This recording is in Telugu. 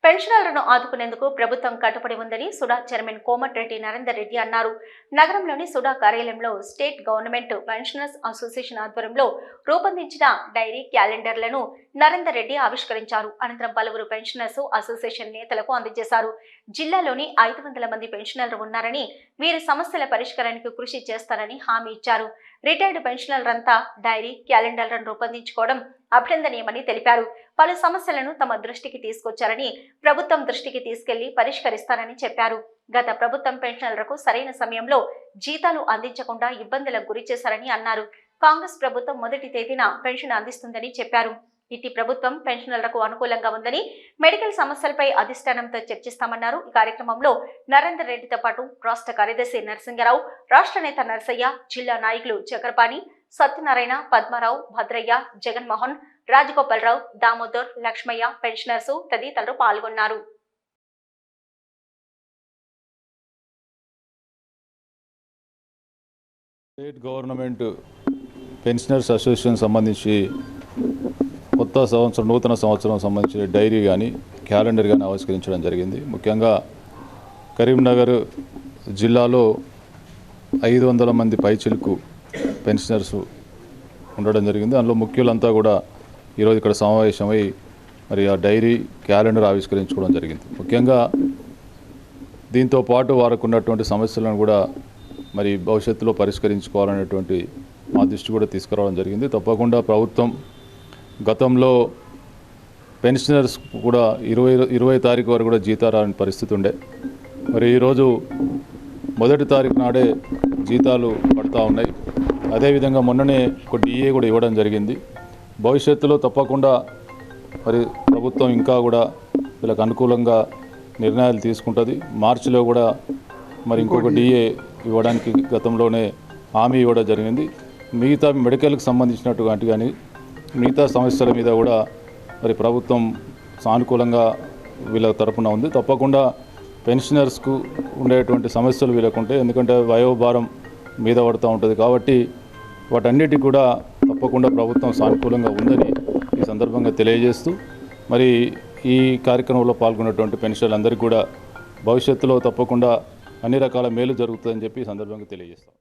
పెన్షనర్లను ఆదుకునేందుకు ప్రభుత్వం కట్టుబడి ఉందని సుడా చైర్మన్ కోమటిరెడ్డి నరేందర్ రెడ్డి అన్నారు. నగరంలోని సుడా కార్యాలయంలో స్టేట్ గవర్నమెంట్ పెన్షనర్స్ అసోసియేషన్ ఆధ్వర్యంలో రూపొందించిన డైరీ క్యాలెండర్లను నరేందర్ రెడ్డి ఆవిష్కరించారు. అనంతరం పలువురు పెన్షనర్స్ అసోసియేషన్ నేతలకు అందజేశారు. జిల్లాలోని 500 మంది పెన్షనర్లు ఉన్నారని, వీరి సమస్యల పరిష్కారానికి కృషి చేస్తారని హామీ ఇచ్చారు. రిటైర్డ్ పెన్షనర్లంతా డైరీ క్యాలెండర్లను రూపొందించుకోవడం అభినందనీయమని తెలిపారు. పలు సమస్యలను తమ దృష్టికి తీసుకొచ్చారని, ప్రభుత్వం దృష్టికి తీసుకెళ్లి పరిష్కరిస్తారని చెప్పారు. గత ప్రభుత్వం పెన్షనర్లకు సరైన సమయంలో జీతాలు అందించకుండా ఇబ్బందులకు గురి చేశారని అన్నారు. కాంగ్రెస్ ప్రభుత్వం మొదటి తేదీన పెన్షన్ అందిస్తుందని చెప్పారు. ఇటీ ప్రభుత్వం పెన్షనర్లకు అనుకూలంగా ఉందని, మెడికల్ సమస్యలపై అధిష్టానంతో చర్చిస్తామన్నారు. ఈ కార్యక్రమంలో నరేందర్ రెడ్డితో పాటు రాష్ట్ర కార్యదర్శి నరసింగరావు, రాష్ట్ర నేత నరసయ్య, జిల్లా నాయకులు చక్రపాణి, సత్యనారాయణ, పద్మారావు, భద్రయ్య, జగన్మోహన్, రాజగోపాలరావు, దామోదర్, లక్ష్మయ్య, పెన్షనర్స్ తదితరులు పాల్గొన్నారు. స్టేట్ గవర్నమెంట్ పెన్షనర్స్ అసోసియేషన్ సంబంధించి కొత్త సంవత్సరం, నూతన సంవత్సరం సంబంధించి డైరీ కానీ క్యాలెండర్ కానీ ఆవిష్కరించడం జరిగింది. ముఖ్యంగా కరీంనగర్ జిల్లాలో 500 మంది పైచిలుకు పెన్షనర్స్ ఉండడం జరిగింది. అందులో ముఖ్యులంతా కూడా ఈరోజు ఇక్కడ సమావేశమై మరి ఆ డైరీ క్యాలెండర్ ఆవిష్కరించుకోవడం జరిగింది. ముఖ్యంగా దీంతో పాటు వారికి ఉన్నటువంటి సమస్యలను కూడా మరి భవిష్యత్తులో పరిష్కరించుకోవాలనేటువంటి మా దృష్టి కూడా తీసుకురావడం జరిగింది. తప్పకుండా ప్రభుత్వం గతంలో పెన్షనర్స్ కూడా 20 తారీఖు వరకు కూడా జీతాలు రాని పరిస్థితి ఉండే. మరి ఈరోజు 1వ తారీఖు నాడే జీతాలు పడుతూ ఉన్నాయి. అదేవిధంగా మొన్ననే ఒక డిఏ కూడా ఇవ్వడం జరిగింది. భవిష్యత్తులో తప్పకుండా మరి ప్రభుత్వం ఇంకా కూడా వీళ్ళకి అనుకూలంగా నిర్ణయాలు తీసుకుంటుంది. మార్చిలో కూడా మరి ఇంకొక డిఏ ఇవ్వడానికి గతంలోనే హామీ ఇవ్వడం జరిగింది. మిగతా మెడికల్కి సంబంధించినటువంటి కానీ మిగతా సమస్యల మీద కూడా మరి ప్రభుత్వం సానుకూలంగా వీళ్ళ తరపున ఉంది. తప్పకుండా పెన్షనర్స్కు ఉండేటువంటి సమస్యలు వీళ్ళకుంటే, ఎందుకంటే వయోభారం మీద పడుతూ ఉంటుంది కాబట్టి వాటన్నిటికీ కూడా తప్పకుండా ప్రభుత్వం సానుకూలంగా ఉందని ఈ సందర్భంగా తెలియజేస్తూ, మరి ఈ కార్యక్రమంలో పాల్గొన్నటువంటి పెన్షనర్లందరికీ కూడా భవిష్యత్తులో తప్పకుండా అన్ని రకాల మేలు జరుగుతుందని చెప్పి ఈ సందర్భంగా తెలియజేస్తాం.